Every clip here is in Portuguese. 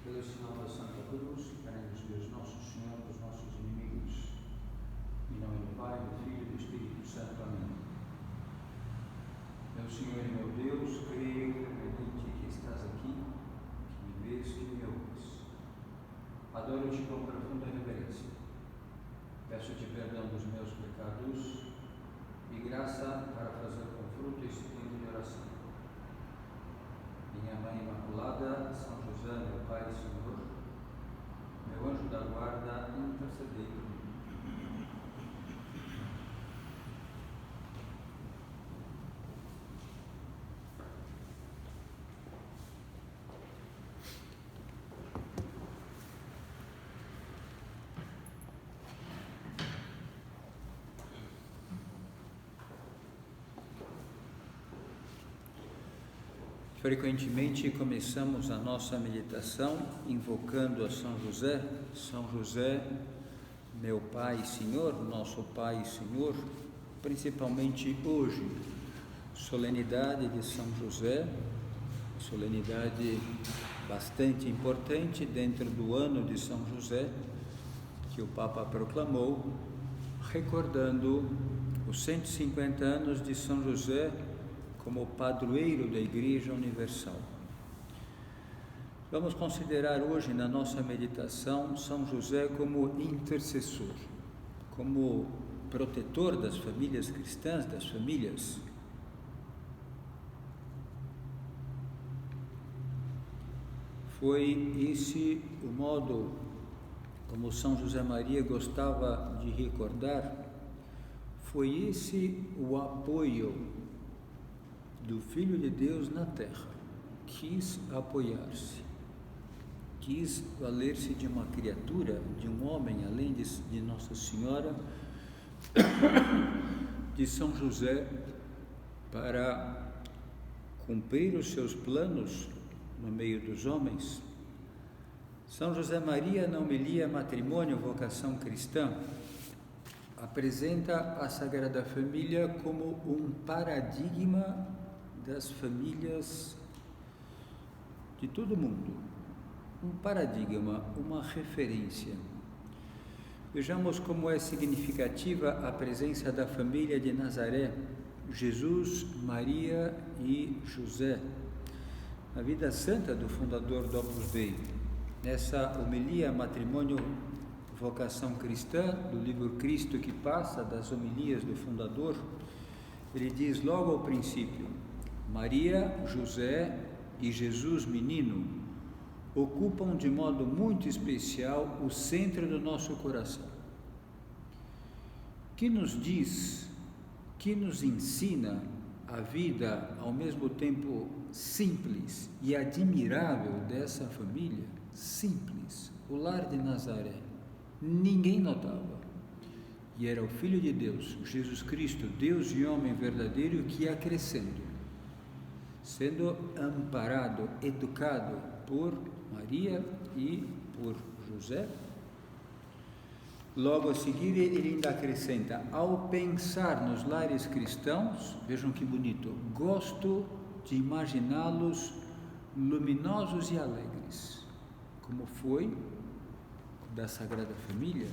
Pelo sinal da Santa Cruz, livraremos Deus Nosso Senhor dos nossos inimigos. Em nome do Pai, do Filho e do Espírito Santo. Amém. Meu Senhor e meu Deus, creio fervente que estás aqui, que me vês, que me ouves. Adoro-te com profunda reverência. Peço-te perdão dos meus pecados e graça para fazer com fruto esse tempo de oração. Minha Mãe Imaculada, São José, meu Pai e Senhor, meu anjo da guarda, intercedei por mim. Frequentemente começamos a nossa meditação invocando a São José. São José, meu Pai e Senhor, nosso Pai e Senhor, principalmente hoje, solenidade de São José, solenidade bastante importante dentro do ano de São José, que o Papa proclamou, recordando os 150 anos de São José como padroeiro da Igreja Universal. Vamos considerar hoje na nossa meditação São José como intercessor, como protetor das famílias cristãs, das famílias. Foi esse o modo como São José Maria gostava de recordar, foi esse o apoio do Filho de Deus na terra. Quis apoiar-se, quis valer-se de uma criatura, de um homem, além de Nossa Senhora, de São José, para cumprir os seus planos no meio dos homens. São José Maria, na homilia Matrimônio, Vocação Cristã, apresenta a Sagrada Família como um paradigma das famílias de todo mundo, um paradigma, uma referência. Vejamos como é significativa a presença da família de Nazaré, Jesus, Maria e José, na vida santa do fundador do Opus Dei. Nessa homilia Matrimônio, Vocação Cristã, do livro Cristo que Passa, das homilias do fundador, ele diz logo ao princípio: Maria, José e Jesus menino ocupam de modo muito especial o centro do nosso coração. Que nos diz, que nos ensina a vida ao mesmo tempo simples e admirável dessa família? Simples, o lar de Nazaré, ninguém notava. E era o Filho de Deus, Jesus Cristo, Deus e homem verdadeiro, que ia crescendo, sendo amparado, educado por Maria e por José. Logo a seguir ele ainda acrescenta: ao pensar nos lares cristãos, vejam que bonito, gosto de imaginá-los luminosos e alegres, como foi da Sagrada Família,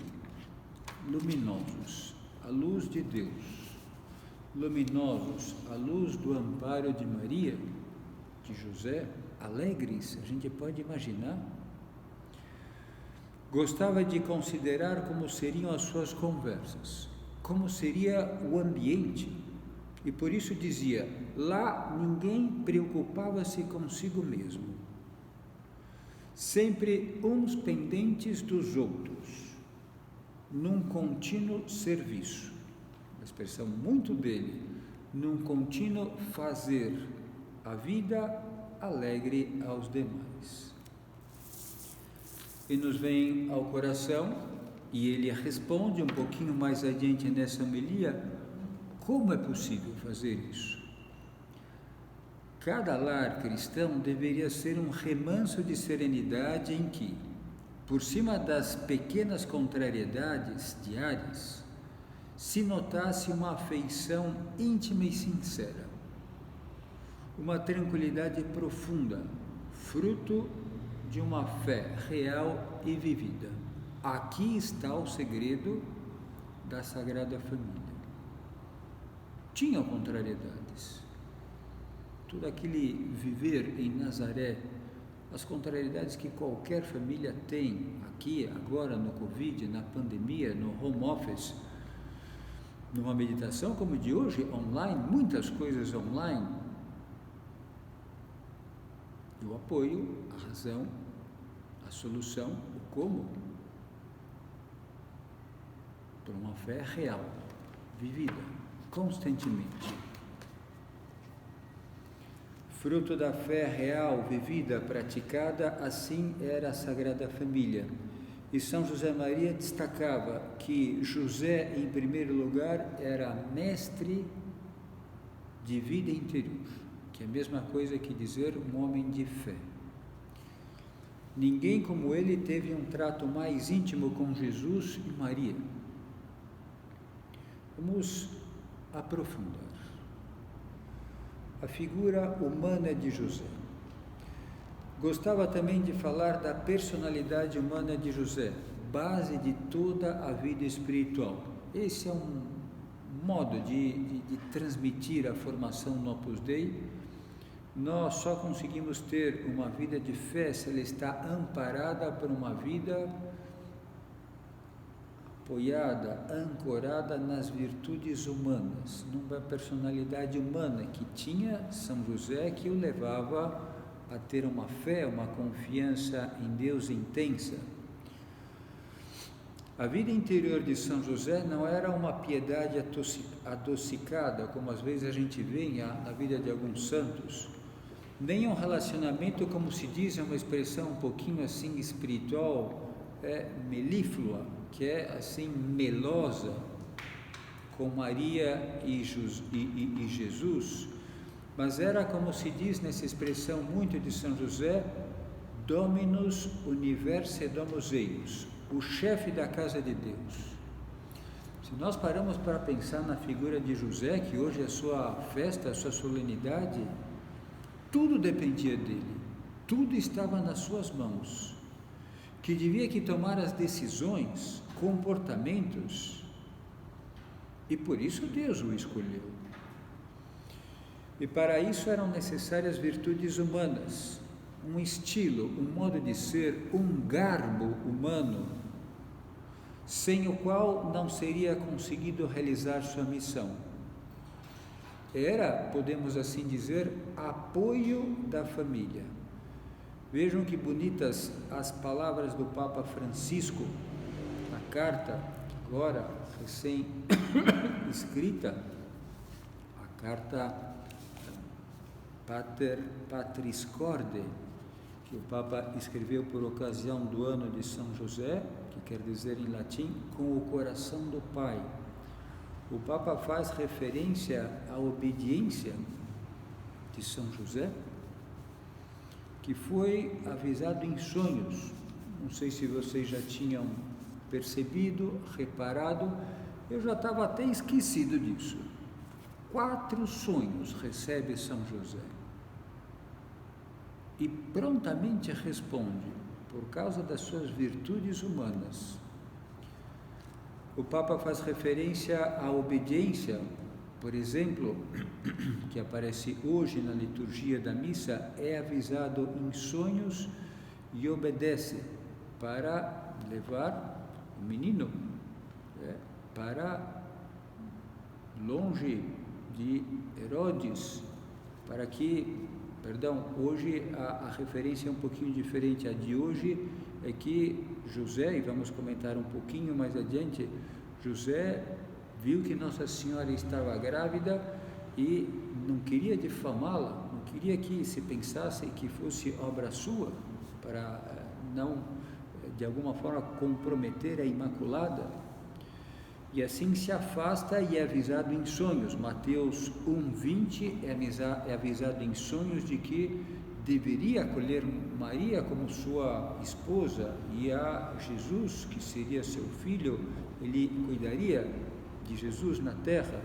luminosos, a luz de Deus, luminosos, à luz do amparo de Maria, de José, alegres, a gente pode imaginar. Gostava de considerar como seriam as suas conversas, como seria o ambiente, e por isso dizia: lá ninguém preocupava-se consigo mesmo, sempre uns pendentes dos outros, num contínuo serviço. Uma expressão muito dele, num contínuo fazer a vida alegre aos demais. E nos vem ao coração, e ele responde um pouquinho mais adiante nessa homilia, como é possível fazer isso? Cada lar cristão deveria ser um remanso de serenidade em que, por cima das pequenas contrariedades diárias, se notasse uma afeição íntima e sincera, uma tranquilidade profunda, fruto de uma fé real e vivida. Aqui está o segredo da Sagrada Família. Tinham contrariedades. Tudo aquele viver em Nazaré, as contrariedades que qualquer família tem aqui, agora no Covid, na pandemia, no home office, numa meditação como de hoje, online, muitas coisas online. O apoio, a razão, a solução, o como, por uma fé real, vivida, constantemente. Fruto da fé real, vivida, praticada, assim era a Sagrada Família. E São José Maria destacava que José, em primeiro lugar, era mestre de vida interior, que é a mesma coisa que dizer um homem de fé. Ninguém como ele teve um trato mais íntimo com Jesus e Maria. Vamos aprofundar a figura humana de José. Gostava também de falar da personalidade humana de José, base de toda a vida espiritual. Esse é um modo de transmitir a formação no Opus Dei. Nós só conseguimos ter uma vida de fé se ela está amparada por uma vida apoiada, ancorada nas virtudes humanas, numa personalidade humana que tinha São José, que o levava a ter uma fé, uma confiança em Deus intensa. A vida interior de São José não era uma piedade adocicada, como às vezes a gente vê na vida de alguns santos, nem um relacionamento, como se diz, é uma expressão um pouquinho assim espiritual, melíflua, que é assim melosa, com Maria e Jesus, mas era, como se diz nessa expressão muito de São José, Dominus Universae Domus Eius, o chefe da casa de Deus. Se nós paramos para pensar na figura de José, que hoje é a sua festa, a sua solenidade, tudo dependia dele, tudo estava nas suas mãos, que devia que tomar as decisões, comportamentos, e por isso Deus o escolheu. E para isso eram necessárias virtudes humanas, um estilo, um modo de ser, um garbo humano, sem o qual não seria conseguido realizar sua missão. Era, podemos assim dizer, apoio da família. Vejam que bonitas as palavras do Papa Francisco, na carta, agora recém-escrita, a carta Pater Patris Corde, que o Papa escreveu por ocasião do ano de São José, que quer dizer em latim, com o coração do Pai. O Papa faz referência à obediência de São José, que foi avisado em sonhos. Não sei se vocês já tinham percebido, reparado, eu já estava até esquecido disso. 4 sonhos recebe São José e prontamente responde, por causa das suas virtudes humanas. O Papa faz referência à obediência, por exemplo, que aparece hoje na liturgia da missa, é avisado em sonhos e obedece para levar o menino para longe de Herodes, para que, hoje a referência é um pouquinho diferente, a de hoje é que José, e vamos comentar um pouquinho mais adiante, José viu que Nossa Senhora estava grávida e não queria difamá-la, não queria que se pensasse que fosse obra sua, para não, de alguma forma, comprometer a Imaculada, e assim se afasta e é avisado em sonhos. Mateus 1:20 é avisado em sonhos de que deveria acolher Maria como sua esposa, e a Jesus, que seria seu filho, ele cuidaria de Jesus na terra.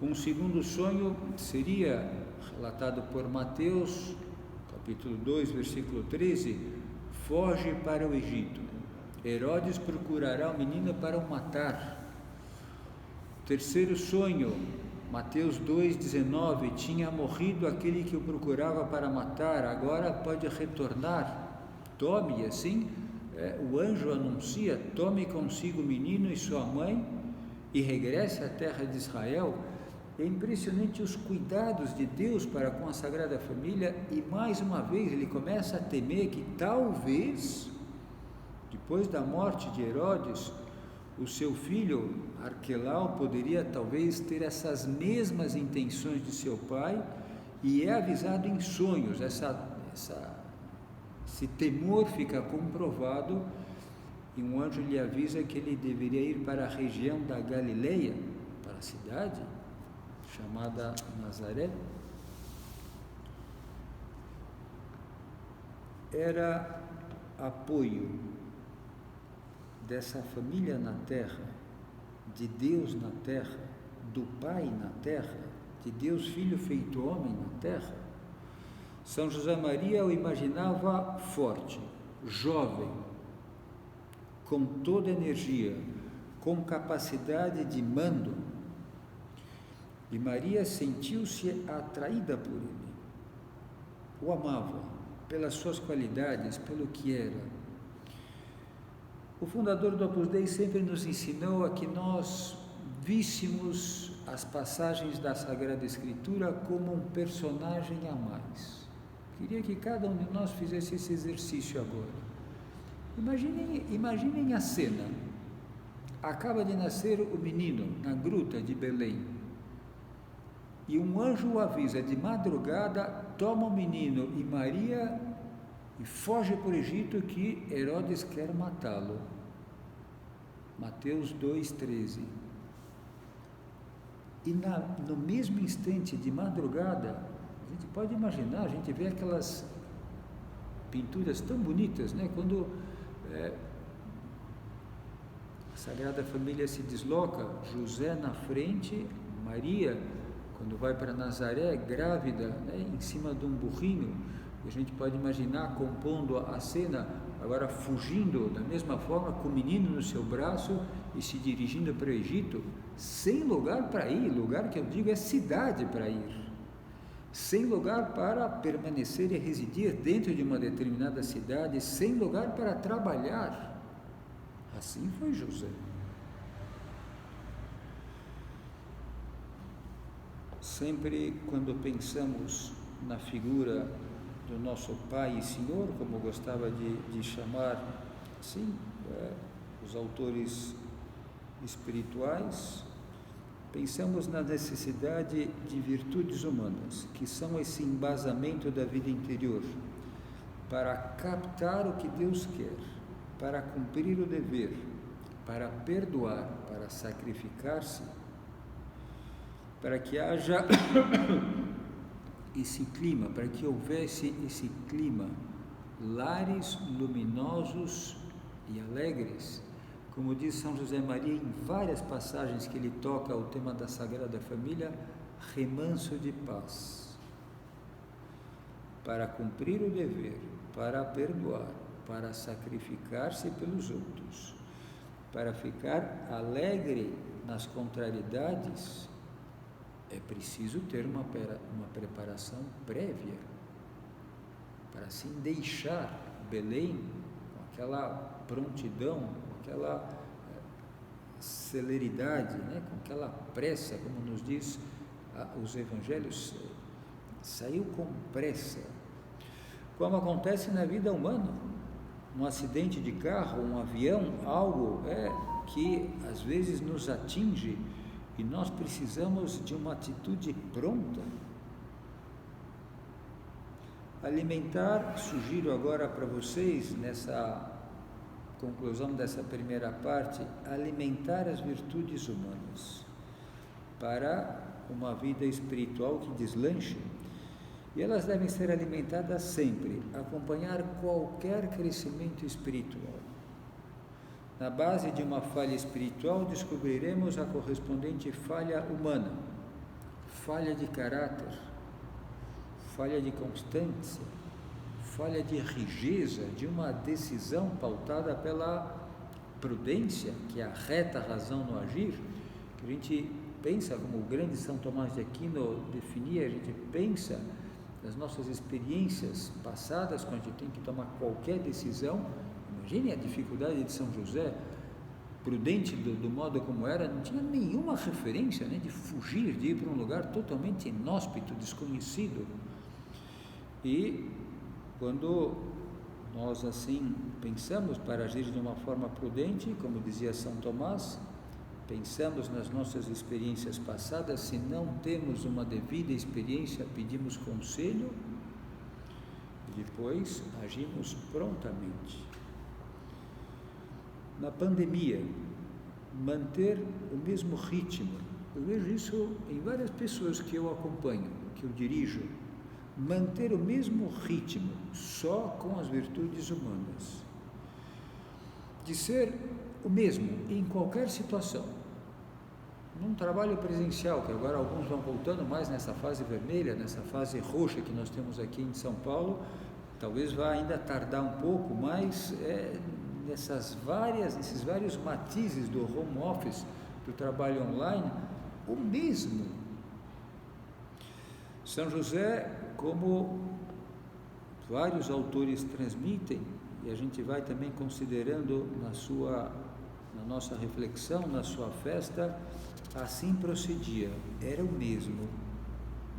Um segundo sonho seria relatado por Mateus, capítulo 2, versículo 13, foge para o Egito. Herodes procurará o menino para o matar. Terceiro sonho, Mateus 2,19, tinha morrido aquele que o procurava para matar, agora pode retornar. Tome, assim, o anjo anuncia, tome consigo o menino e sua mãe e regresse à terra de Israel. É impressionante os cuidados de Deus para com a Sagrada Família, e mais uma vez ele começa a temer que talvez, depois da morte de Herodes, o seu filho Arquelau poderia talvez ter essas mesmas intenções de seu pai, e é avisado em sonhos. Esse temor fica comprovado, e um anjo lhe avisa que ele deveria ir para a região da Galileia, para a cidade chamada Nazaré. Era apoio dessa família na terra, de Deus na terra, do Pai na terra, de Deus Filho feito homem na terra. São José Maria o imaginava forte, jovem, com toda energia, com capacidade de mando, e Maria sentiu-se atraída por ele, o amava pelas suas qualidades, pelo que era. O fundador do Opus Dei sempre nos ensinou a que nós víssemos as passagens da Sagrada Escritura como um personagem a mais. Queria que cada um de nós fizesse esse exercício agora. Imaginem a cena. Acaba de nascer o menino na gruta de Belém, e um anjo o avisa de madrugada, toma o menino e Maria e foge para o Egito, que Herodes quer matá-lo. Mateus 2,13. E no mesmo instante, de madrugada, a gente pode imaginar, a gente vê aquelas pinturas tão bonitas, né? Quando a Sagrada Família se desloca, José na frente, Maria, quando vai para Nazaré, grávida, né, em cima de um burrinho, e a gente pode imaginar compondo a cena, agora fugindo da mesma forma, com o menino no seu braço e se dirigindo para o Egito, sem lugar para ir. Lugar que eu digo é cidade para ir, sem lugar para permanecer e residir dentro de uma determinada cidade, sem lugar para trabalhar. Assim foi José. Sempre quando pensamos na figura do nosso Pai e Senhor, como gostava de chamar assim, os autores espirituais, pensamos na necessidade de virtudes humanas, que são esse embasamento da vida interior, para captar o que Deus quer, para cumprir o dever, para perdoar, para sacrificar-se, para que haja esse clima, para que houvesse esse clima, lares luminosos e alegres, como diz São José Maria em várias passagens que ele toca o tema da Sagrada Família, remanso de paz, para cumprir o dever, para perdoar, para sacrificar-se pelos outros, para ficar alegre nas contrariedades. É preciso ter uma preparação prévia, para assim deixar Belém com aquela prontidão, com aquela celeridade, né? Com aquela pressa, como nos diz os evangelhos, saiu com pressa, como acontece na vida humana. Um acidente de carro, um avião, algo que às vezes nos atinge, e nós precisamos de uma atitude pronta. Sugiro agora para vocês, nessa conclusão dessa primeira parte, alimentar as virtudes humanas para uma vida espiritual que deslanche, e elas devem ser alimentadas sempre, acompanhar qualquer crescimento espiritual. Na base de uma falha espiritual, descobriremos a correspondente falha humana, falha de caráter, falha de constância, falha de rigidez, de uma decisão pautada pela prudência, que é a reta razão no agir, que a gente pensa, como o grande São Tomás de Aquino definia, a gente pensa nas nossas experiências passadas, quando a gente tem que tomar qualquer decisão. Imagine a dificuldade de São José, prudente do modo como era, não tinha nenhuma referência, né, de fugir, de ir para um lugar totalmente inóspito, desconhecido. E quando nós assim pensamos para agir de uma forma prudente, como dizia São Tomás, pensamos nas nossas experiências passadas, se não temos uma devida experiência, pedimos conselho e depois agimos prontamente. Na pandemia, manter o mesmo ritmo, eu vejo isso em várias pessoas que eu acompanho, que eu dirijo, manter o mesmo ritmo, só com as virtudes humanas, de ser o mesmo em qualquer situação. Num trabalho presencial, que agora alguns vão voltando mais nessa fase vermelha, nessa fase roxa que nós temos aqui em São Paulo, talvez vá ainda tardar um pouco, mas nesses vários matizes do home office, do trabalho online, o mesmo. São José, como vários autores transmitem, e a gente vai também considerando na nossa reflexão, na sua festa, assim procedia, era o mesmo.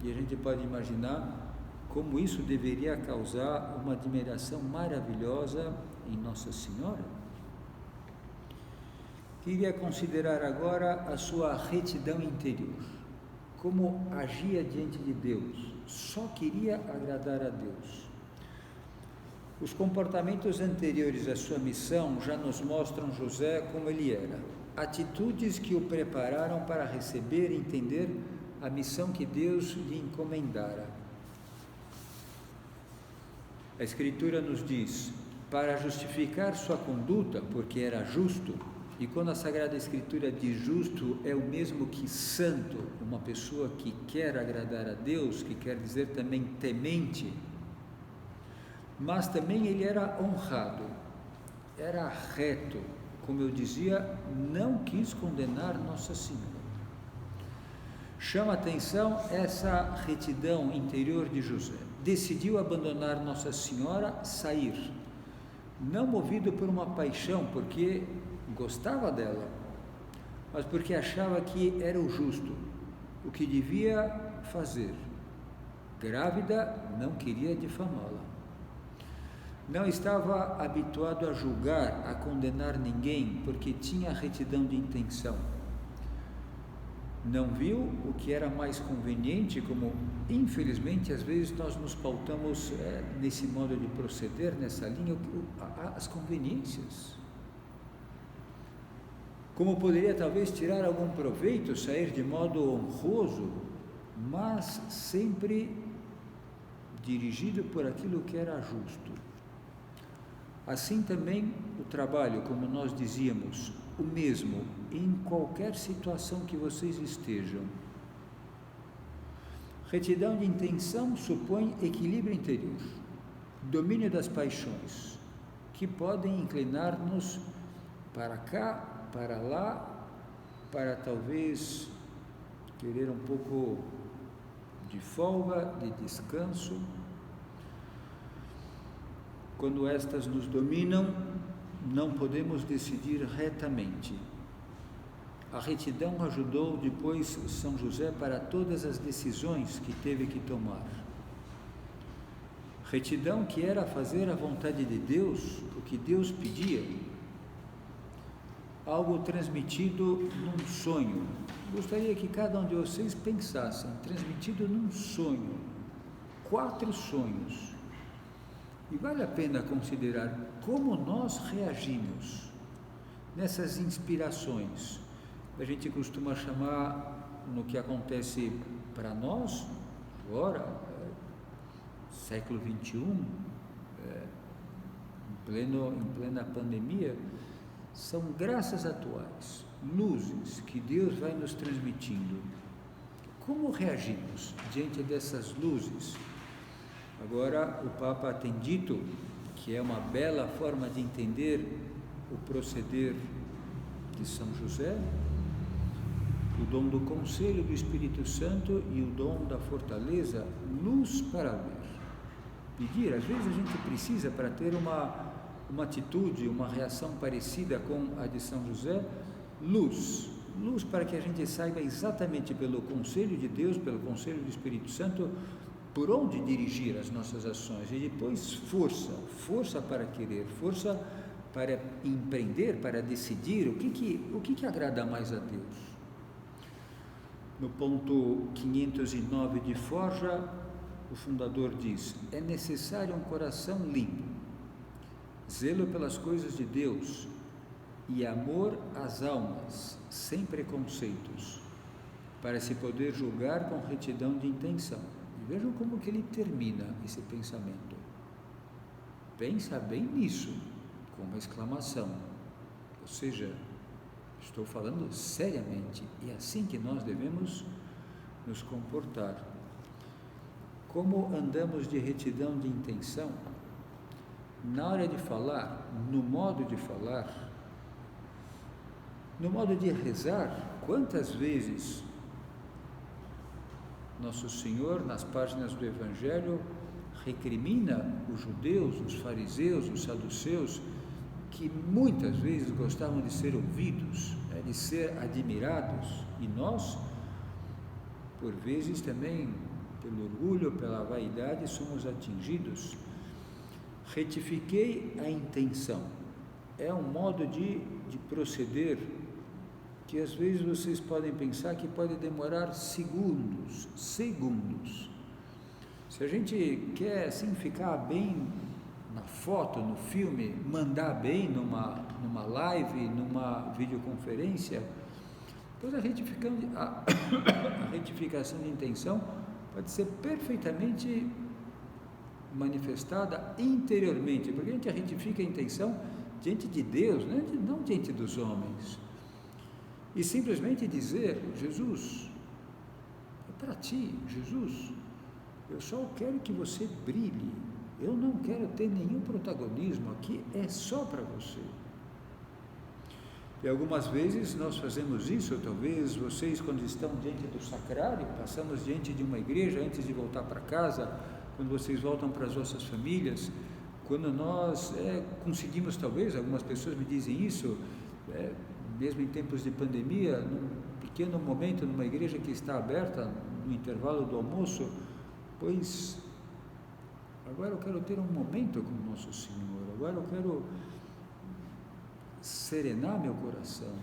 E a gente pode imaginar como isso deveria causar uma admiração maravilhosa em Nossa Senhora. Queria considerar agora a sua retidão interior, como agia diante de Deus, só queria agradar a Deus. Os comportamentos anteriores à sua missão já nos mostram José como ele era, atitudes que o prepararam para receber e entender a missão que Deus lhe encomendara. A Escritura nos diz, para justificar sua conduta, porque era justo, e quando a Sagrada Escritura diz justo, é o mesmo que santo, uma pessoa que quer agradar a Deus, que quer dizer também temente, mas também ele era honrado, era reto, como eu dizia, não quis condenar Nossa Senhora. Chama a atenção essa retidão interior de José. Decidiu abandonar Nossa Senhora, sair, não movido por uma paixão, porque gostava dela, mas porque achava que era o justo, o que devia fazer. Grávida, não queria difamá-la. Não estava habituado a julgar, a condenar ninguém, porque tinha retidão de intenção. Não viu o que era mais conveniente, como infelizmente às vezes nós nos pautamos nesse modo de proceder, nessa linha, as conveniências. Como poderia talvez tirar algum proveito, sair de modo honroso, mas sempre dirigido por aquilo que era justo. Assim também o trabalho, como nós dizíamos, o mesmo em qualquer situação que vocês estejam. Retidão de intenção supõe equilíbrio interior, domínio das paixões, que podem inclinar-nos para cá, para lá, para talvez querer um pouco de folga, de descanso. Quando estas nos dominam, não podemos decidir retamente. A retidão ajudou depois São José para todas as decisões que teve que tomar. Retidão que era fazer a vontade de Deus, o que Deus pedia. Algo transmitido num sonho. Gostaria que cada um de vocês pensassem, transmitido num sonho, 4 sonhos. E vale a pena considerar como nós reagimos nessas inspirações. A gente costuma chamar, no que acontece para nós, agora, século XXI, em plena pandemia, são graças atuais, luzes que Deus vai nos transmitindo. Como reagimos diante dessas luzes? Agora, o Papa tem dito que é uma bela forma de entender o proceder de São José, o dom do conselho do Espírito Santo e o dom da fortaleza, luz para ver. Pedir, às vezes a gente precisa, para ter uma atitude, uma reação parecida com a de São José, luz para que a gente saiba exatamente pelo conselho de Deus, pelo conselho do Espírito Santo, por onde dirigir as nossas ações, e depois força para querer, força para empreender, para decidir o que agrada mais a Deus. No ponto 509 de Forja, o fundador diz: é necessário um coração limpo, zelo pelas coisas de Deus e amor às almas, sem preconceitos, para se poder julgar com retidão de intenção. E vejam como que ele termina esse pensamento. Pensa bem nisso, com uma exclamação. Ou seja, estou falando seriamente, e é assim que nós devemos nos comportar. Como andamos de retidão de intenção? Na hora de falar, no modo de falar, no modo de rezar. Quantas vezes Nosso Senhor, nas páginas do Evangelho, recrimina os judeus, os fariseus, os saduceus, que muitas vezes gostavam de ser ouvidos, de ser admirados, e nós, por vezes também, pelo orgulho, pela vaidade, somos atingidos. Retifiquei a intenção. É um modo de proceder que às vezes vocês podem pensar que pode demorar segundos. Se a gente quer assim ficar bem na foto, no filme, mandar bem numa live, numa videoconferência, pois a retificação de intenção pode ser perfeitamente manifestada interiormente, porque a gente retifica a intenção diante de Deus, não diante dos homens, e simplesmente dizer: Jesus, é para ti, Jesus, eu só quero que você brilhe, eu não quero ter nenhum protagonismo aqui, é só para você. E algumas vezes nós fazemos isso, talvez vocês, quando estão diante do sacrário, passamos diante de uma igreja antes de voltar para casa, quando vocês voltam para as vossas famílias, quando nós conseguimos, talvez, algumas pessoas me dizem isso, mesmo em tempos de pandemia, num pequeno momento, numa igreja que está aberta, no intervalo do almoço, pois agora eu quero ter um momento com o Nosso Senhor, agora eu quero serenar meu coração.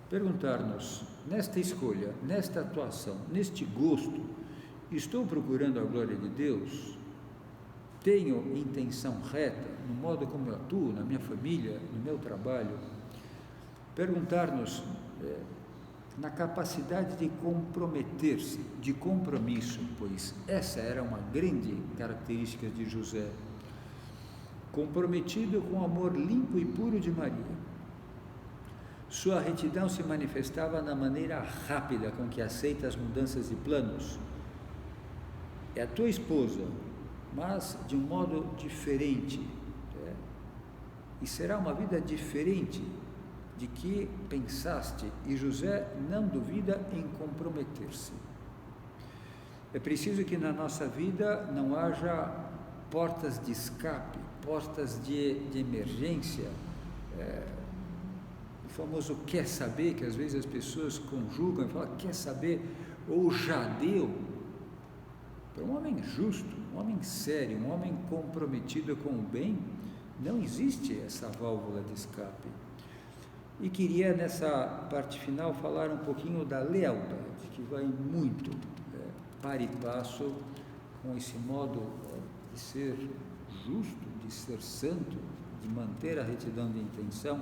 Perguntar-nos, nesta escolha, nesta atuação, neste gosto, estou procurando a glória de Deus? Tenho intenção reta no modo como eu atuo, na minha família, no meu trabalho? Perguntar-nos na capacidade de comprometer-se, de compromisso, pois essa era uma grande característica de José, comprometido com o amor limpo e puro de Maria. Sua retidão se manifestava na maneira rápida com que aceita as mudanças de planos. É a tua esposa, mas de um modo diferente, e será uma vida diferente de que pensaste, e José não duvida em comprometer-se. É preciso que na nossa vida não haja portas de escape, portas de emergência, o famoso quer saber, que às vezes as pessoas conjugam e falam quer saber, ou já deu. Para um homem justo, um homem sério, um homem comprometido com o bem, não existe essa válvula de escape. E queria, nessa parte final, falar um pouquinho da lealdade, que vai muito par e passo com esse modo de ser justo, de ser santo, de manter a retidão de intenção.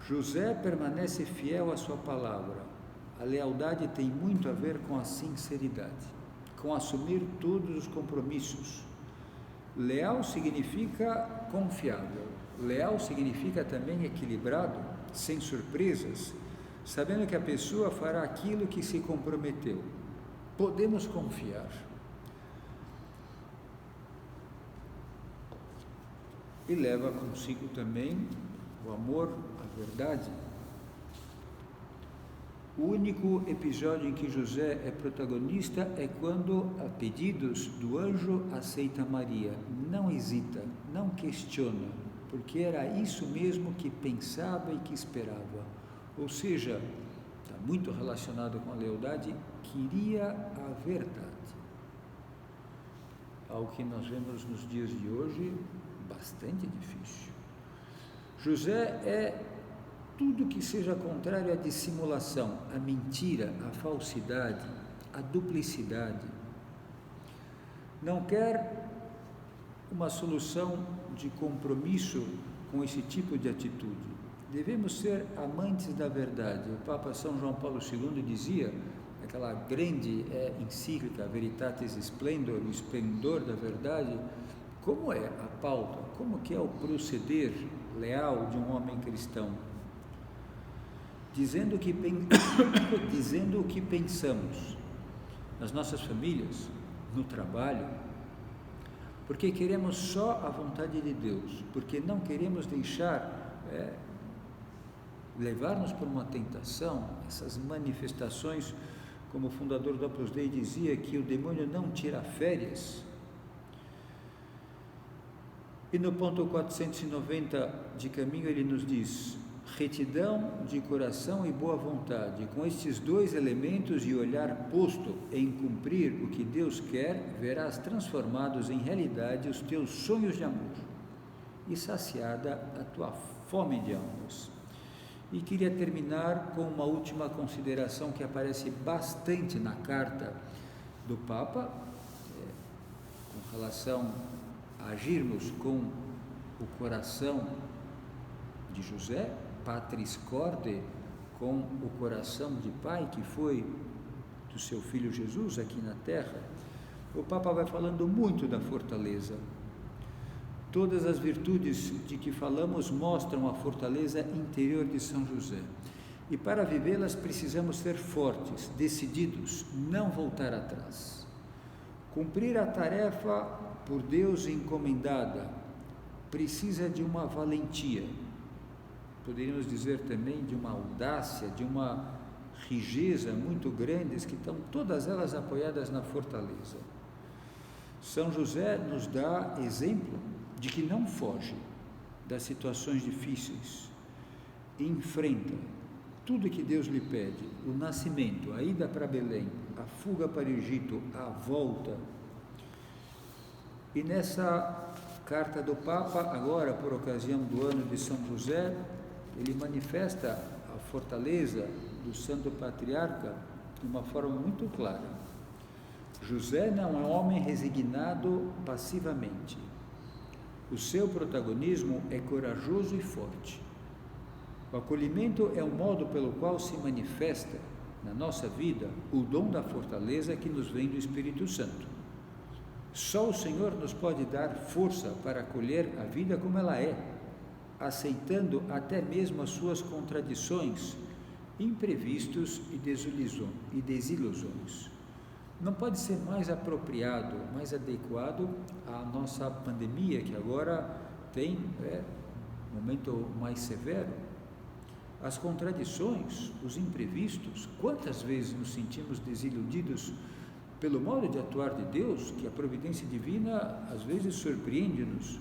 José permanece fiel à sua palavra. A lealdade tem muito a ver com a sinceridade, com assumir todos os compromissos. Leal significa confiável. Leal significa também equilibrado, sem surpresas, sabendo que a pessoa fará aquilo que se comprometeu. Podemos confiar. e leva consigo também o amor à verdade. O único episódio em que José é protagonista é quando, a pedidos do anjo, aceita Maria. Não hesita, não questiona, porque era isso mesmo que pensava e que esperava. Ou seja, está muito relacionado com a lealdade, queria a verdade. Algo que nós vemos nos dias de hoje bastante difícil. José é tudo que seja contrário à dissimulação, à mentira, à falsidade, à duplicidade. Não quer uma solução de compromisso com esse tipo de atitude. Devemos ser amantes da verdade. O Papa São João Paulo II dizia, aquela grande encíclica Veritatis Splendor, o esplendor da verdade, como é a pauta, como que é o proceder leal de um homem cristão, dizendo o que pensamos nas nossas famílias, no trabalho, porque queremos só a vontade de Deus, porque não queremos deixar levar-nos por uma tentação, essas manifestações, como o fundador do Opus Dei dizia, que o demônio não tira férias. E no ponto 490 de caminho ele nos diz: retidão de coração e boa vontade, com estes dois elementos e olhar posto em cumprir o que Deus quer, verás transformados em realidade os teus sonhos de amor e saciada a tua fome de almas. E queria terminar com uma última consideração que aparece bastante na carta do Papa, com relação a agirmos com o coração de José, Patris Corde, com o coração de pai que foi do seu filho Jesus aqui na terra. O Papa vai falando muito da fortaleza. Todas as virtudes de que falamos mostram a fortaleza interior de São José. E para vivê-las precisamos ser fortes, decididos, não voltar atrás. Cumprir a tarefa por Deus encomendada precisa de uma valentia, poderíamos dizer também de uma audácia, de uma rigidez muito grandes, que estão todas elas apoiadas na fortaleza. São José nos dá exemplo de que não foge das situações difíceis, enfrenta tudo que Deus lhe pede, o nascimento, a ida para Belém, a fuga para o Egito, a volta. E nessa carta do Papa, agora por ocasião do ano de São José, ele manifesta a fortaleza do Santo Patriarca de uma forma muito clara. José não é um homem resignado passivamente. O seu protagonismo é corajoso e forte. O acolhimento é o modo pelo qual se manifesta na nossa vida o dom da fortaleza que nos vem do Espírito Santo. Só o Senhor nos pode dar força para acolher a vida como ela é, aceitando até mesmo as suas contradições, imprevistos e desilusões. Não pode ser mais apropriado, mais adequado à nossa pandemia, que agora tem um momento mais severo. As contradições, os imprevistos, quantas vezes nos sentimos desiludidos pelo modo de atuar de Deus, que a providência divina às vezes surpreende-nos.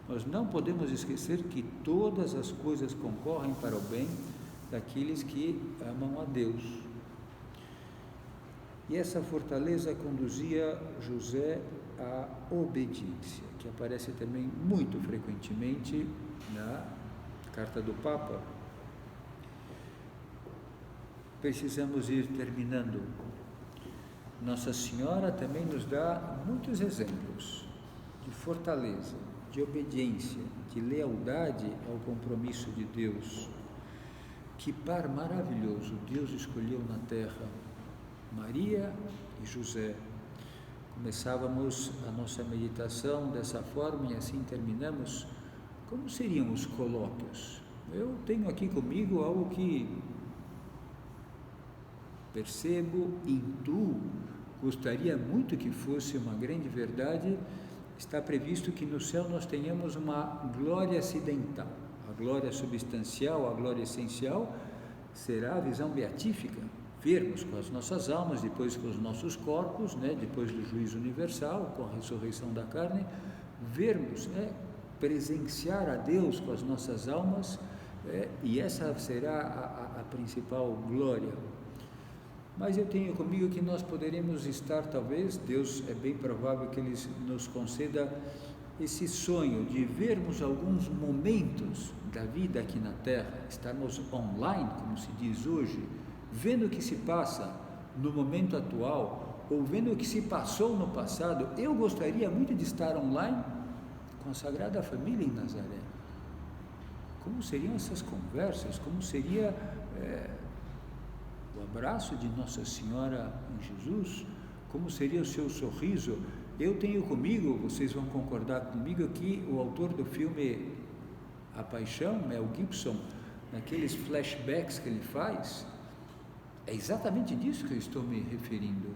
Nós não podemos esquecer que todas as coisas concorrem para o bem daqueles que amam a Deus. E essa fortaleza conduzia José à obediência, que aparece também muito frequentemente na carta do Papa. Precisamos ir terminando. Nossa Senhora também nos dá muitos exemplos de fortaleza, de obediência, de lealdade ao compromisso de Deus. Que par maravilhoso Deus escolheu na terra, Maria e José. Começávamos a nossa meditação dessa forma e assim terminamos. Como seriam os colóquios? Eu tenho aqui comigo algo que percebo, intuo, gostaria muito que fosse uma grande verdade, está previsto que no céu nós tenhamos uma glória acidental. A glória substancial, a glória essencial, será a visão beatífica, vermos com as nossas almas, depois com os nossos corpos, né, depois do juízo universal, com a ressurreição da carne, vermos, né, presenciar a Deus com as nossas almas, e essa será a principal glória. Mas eu tenho comigo que nós poderemos estar, talvez, Deus é bem provável que Ele nos conceda esse sonho de vermos alguns momentos da vida aqui na Terra, estarmos online, como se diz hoje, vendo o que se passa no momento atual, ou vendo o que se passou no passado. Eu gostaria muito de estar online com a Sagrada Família em Nazaré. Como seriam essas conversas? Como seria o abraço de Nossa Senhora em Jesus? Como seria o seu sorriso? Eu tenho comigo, vocês vão concordar comigo, que o autor do filme A Paixão, Mel Gibson, naqueles flashbacks que ele faz, é exatamente disso que eu estou me referindo.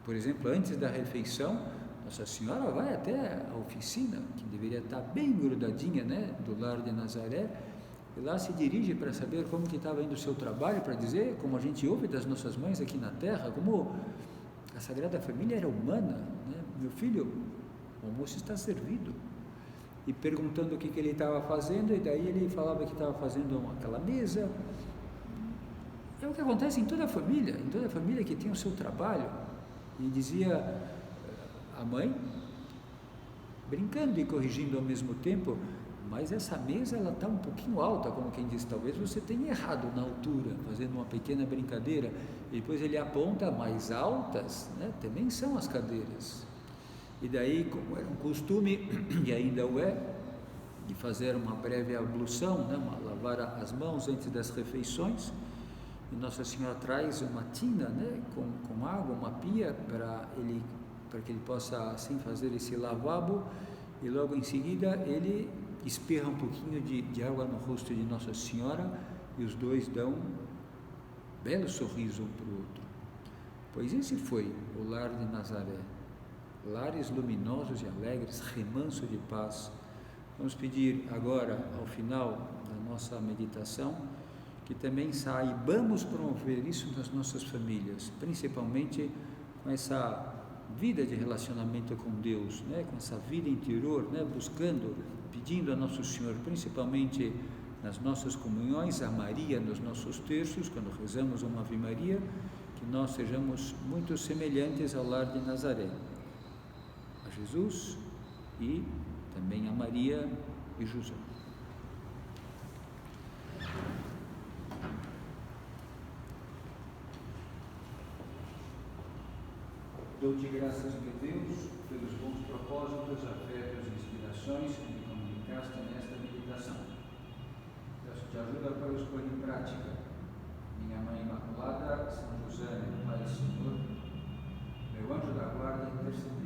Por exemplo, antes da refeição, Nossa Senhora vai até a oficina, que deveria estar bem grudadinha, né, do lar de Nazaré, e lá se dirige para saber como que estava indo o seu trabalho, para dizer, como a gente ouve das nossas mães aqui na Terra, como a Sagrada Família era humana, né? Meu filho, o almoço está servido. E perguntando o que ele estava fazendo, e daí ele falava que estava fazendo aquela mesa. É o que acontece em toda a família que tem o seu trabalho. E dizia a mãe, brincando e corrigindo ao mesmo tempo, mas essa mesa ela está um pouquinho alta, como quem diz, talvez você tenha errado na altura, fazendo uma pequena brincadeira. E depois ele aponta, mais altas, né, também são as cadeiras. E daí, como era um costume, e ainda o é, de fazer uma breve ablução, né, lavar as mãos antes das refeições, e Nossa Senhora traz uma tina, né, com água, uma pia, para que ele possa assim fazer esse lavabo, e logo em seguida ele espirra um pouquinho de água no rosto de Nossa Senhora, e os dois dão um belo sorriso um para o outro. Pois esse foi o lar de Nazaré, lares luminosos e alegres, remanso de paz. Vamos pedir agora, ao final da nossa meditação, que também saibamos promover isso nas nossas famílias, principalmente com essa vida de relacionamento com Deus, né? Com essa vida interior, né? Buscando, pedindo a Nosso Senhor, principalmente nas nossas comunhões, a Maria nos nossos terços, quando rezamos uma Ave Maria, que nós sejamos muito semelhantes ao lar de Nazaré, a Jesus e também a Maria e José. Dou-te graças, meu Deus, pelos bons propósitos, afetos e inspirações que me comunicaste nesta meditação. Peço-te ajuda para os pôr em prática. Minha Mãe Imaculada, São José, meu Pai e Senhor, meu anjo da guarda, intercedei.